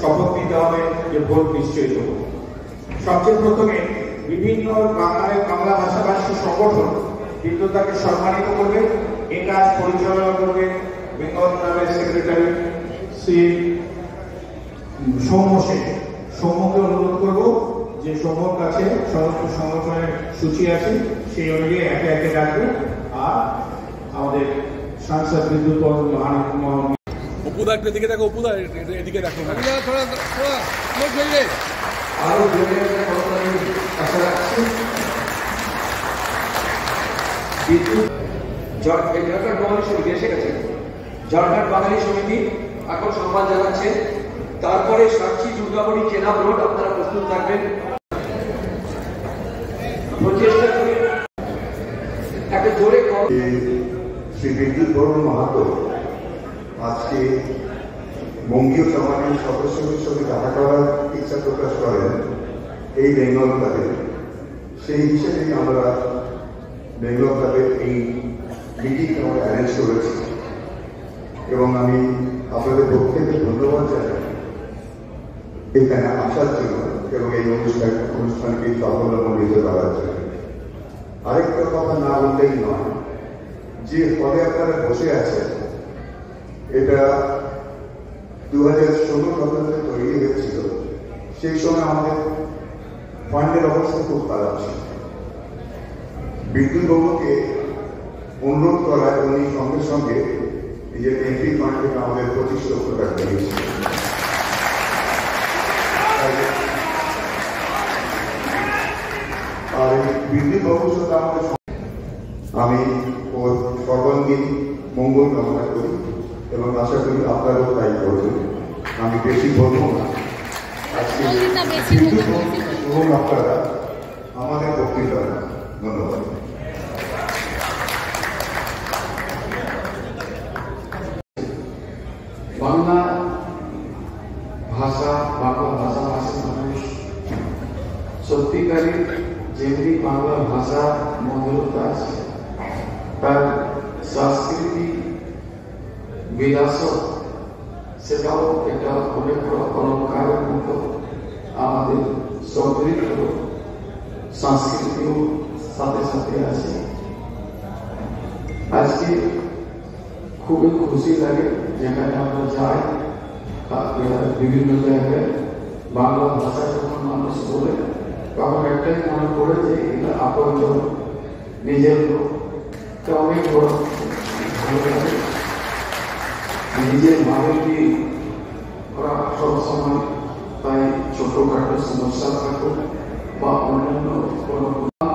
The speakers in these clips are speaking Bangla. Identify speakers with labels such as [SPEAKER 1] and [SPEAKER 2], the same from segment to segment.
[SPEAKER 1] শপথ নিতে হবে যে ভোট নিশ্চয়ই দেব। সবচেয়ে প্রথমে বিভিন্ন বাংলা ভাষাভাষী সংগঠন বিদ্যুতাকে সম্মানিত করবে। এই কাজ পরিচালনা করবে বেঙ্গল ক্লাবের সেক্রেটারি শ্রী সৌম্য সেন। সৌম্যকে অনুরোধ করব যে সৌম্যর কাছে সমস্ত সংগঠনের সূচি আছে, সেই অনুযায়ী একে একে ডাকবে। আর আমাদের সাংসদ বিদ্যুৎ
[SPEAKER 2] অপুদা একটা দিকে দেখো, অপুদা এদিকে দেখো,
[SPEAKER 1] আরো আশা রাখছি। ঝাড়খণ্ড বাঙালি সমিতি এসে গেছে, ঝাড়খণ্ড বাঙালি সমিতি এখন সম্মান জানাচ্ছে। তারপরে সাক্ষী দুর্গামণি চেনাব রোড, আপনারা প্রস্তুত থাকবেন। প্রচেষ্টা করে একটা জোরে
[SPEAKER 3] শ্রী বিদ্যুৎ বর্মন মাহাতো আজকে বঙ্গীয় সমাজের সদস্যদের সঙ্গে দেখা করার ইচ্ছা প্রকাশ করেন এই বেঙ্গল ক্লাবে। সেই হিসেবেই আমরা বেঙ্গল ক্লাবের এই মিটিং আমরা অ্যারেঞ্জ করেছি এবং আমি আপনাদের পক্ষ থেকে ধন্যবাদ জানাই এখানে আসার জন্য এবং এই অনুষ্ঠানকে সাফল্যমণ্ডিত করার জন্য। আরেকটা কথা না বললেই নয়, যে পদে আপনারা বসে আছেন এটা 2016-17 তৈরি হয়েছিল। সেই সময় আমাদের ফান্ডের অবস্থা খুব খারাপ ছিল। বিদ্যুৎ বাবুকে অনুরোধ করায় উনি সঙ্গে সঙ্গে নিজের এমপি ফান্ড থেকে আমাদের 25 লক্ষ টাকা দিয়েছিল। আর বিদ্যুৎ বাবুর সাথে আমাদের আমি ওর সর্বাঙ্গীন মঙ্গল কামনা করি এবং আশা করি আপনারাও তাই করবেন। আমি বেশি বলবো না, আজকে এবং আপনারা আমাদের বক্তৃতা। ধন্যবাদ।
[SPEAKER 4] বাংলা ভাষা ভাষাভাষী মানুষ সত্যিকারী যেমনি বাংলা ভাষা মধুরতা আছে, তার সংস্কৃতি বিরাসত সেটাও একটা অনেক বড় অলঙ্কারের মতো আমাদের সমৃদ্ধ সংস্কৃতিও সাথে সাথে আছে। আজকে খুবই খুশি লাগে যেখানে আমরা যাই বিভিন্ন জায়গায় বাংলা ভাষা যখন মানুষ বলে তখন একটাই মনে পড়ে যে এটা আপনজন নিজের লোক, অনেক বড় ভালো লাগে। নিজের ভাবে ওরা সবসময় তাই ছোটখাটো समस्या থাকুক বা অন্যান্য কোনো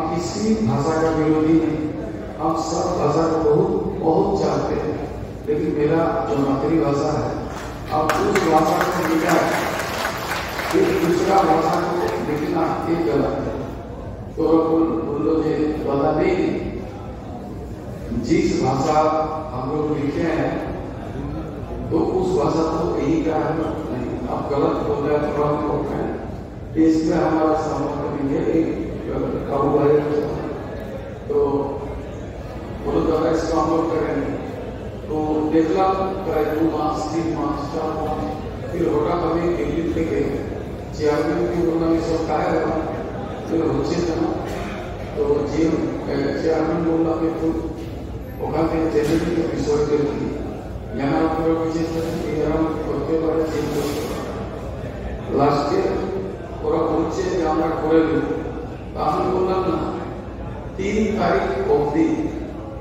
[SPEAKER 4] किसी भाषा का विरोधी नहीं, हम सब भाषा को बहुत चाहते हैं, लेकिन मेरा जो मातृभाषा है अब उस भाषा को मिला एक दूसरा भाषा को लिखना ये गलत है। तो बोलो ये पता नहीं जिस भाषा हम लोग लिखे हैं तो उस भाषा को यही का है नहीं, आप गलत बोल रहे हैं, थोड़ा बोल रहे हैं, इसमें हमारा सामना नहीं है। काबू है तो बोलो तो अगर इसको हम लोग करेंगे तो देखला प्राय 2 मास 3 मास 4 मास फिर होगा कभी दिल्ली থেকে চেয়ারম্যান কি বললাম এসব কায় फिर হচ্ছে না। তো যে চেয়ারম্যান বললাম একটু ওখানে জেনারেল বিষয় দেখি यहाँ पर मुझे এরকম করতে পারে চেঞ্জ করতে পারে। লাস্টে ওরা বলছে যে আমরা করে দেব, আমি বললাম না 3 তারিখ অবধি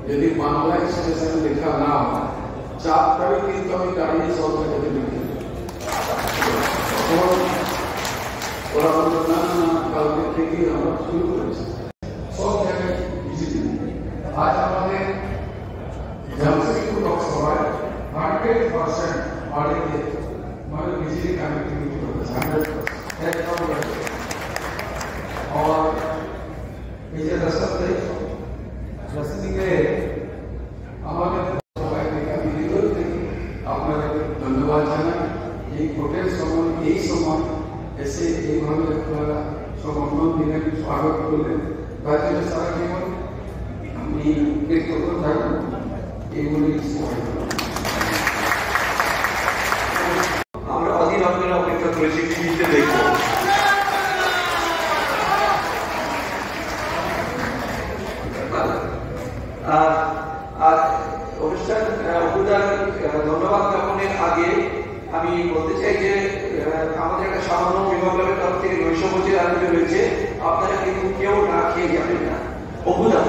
[SPEAKER 4] যদি বাংলা স্টেশন লেখা না হয় 4 তারিখ কিন্তু আমি দাঁড়িয়ে সব জায়গাতে লিখে ওরা বলল না না কালকে থেকে আমরা শুরু করেছি সব জায়গায় ভিজিট। আজ আমাদের জামশেদপুর লোকসভা 100% ऑडिट हमारे बिजली कनेक्टिविटी होता है 100%। और ये रसद रसदीके আমাদের সবাইকে বিলিত আপনাদের ধন্যবাদ জানাই। এই ভোটের সময় এই সময় এসে এইভাবে আপনারা সমর্থন দিলেন, স্বাগত করলেন, তার জন্য সারা জীবন আমি কৃতজ্ঞ থাকবো। এগুলি
[SPEAKER 5] আমরা অধীর আগ্রহে অপেক্ষা করেছি টিভিতে দেখব। আর অনুষ্ঠান অপুদার ধন্যবাদ জ্ঞাপনের আগে আমি বলতে চাই যে আমাদের একটা সামান্য বিভাগের তরফ থেকে নৈশভোজের আয়োজন হয়েছে, আপনারা কিন্তু কেউ না খেয়ে যাবেন না। অপুদা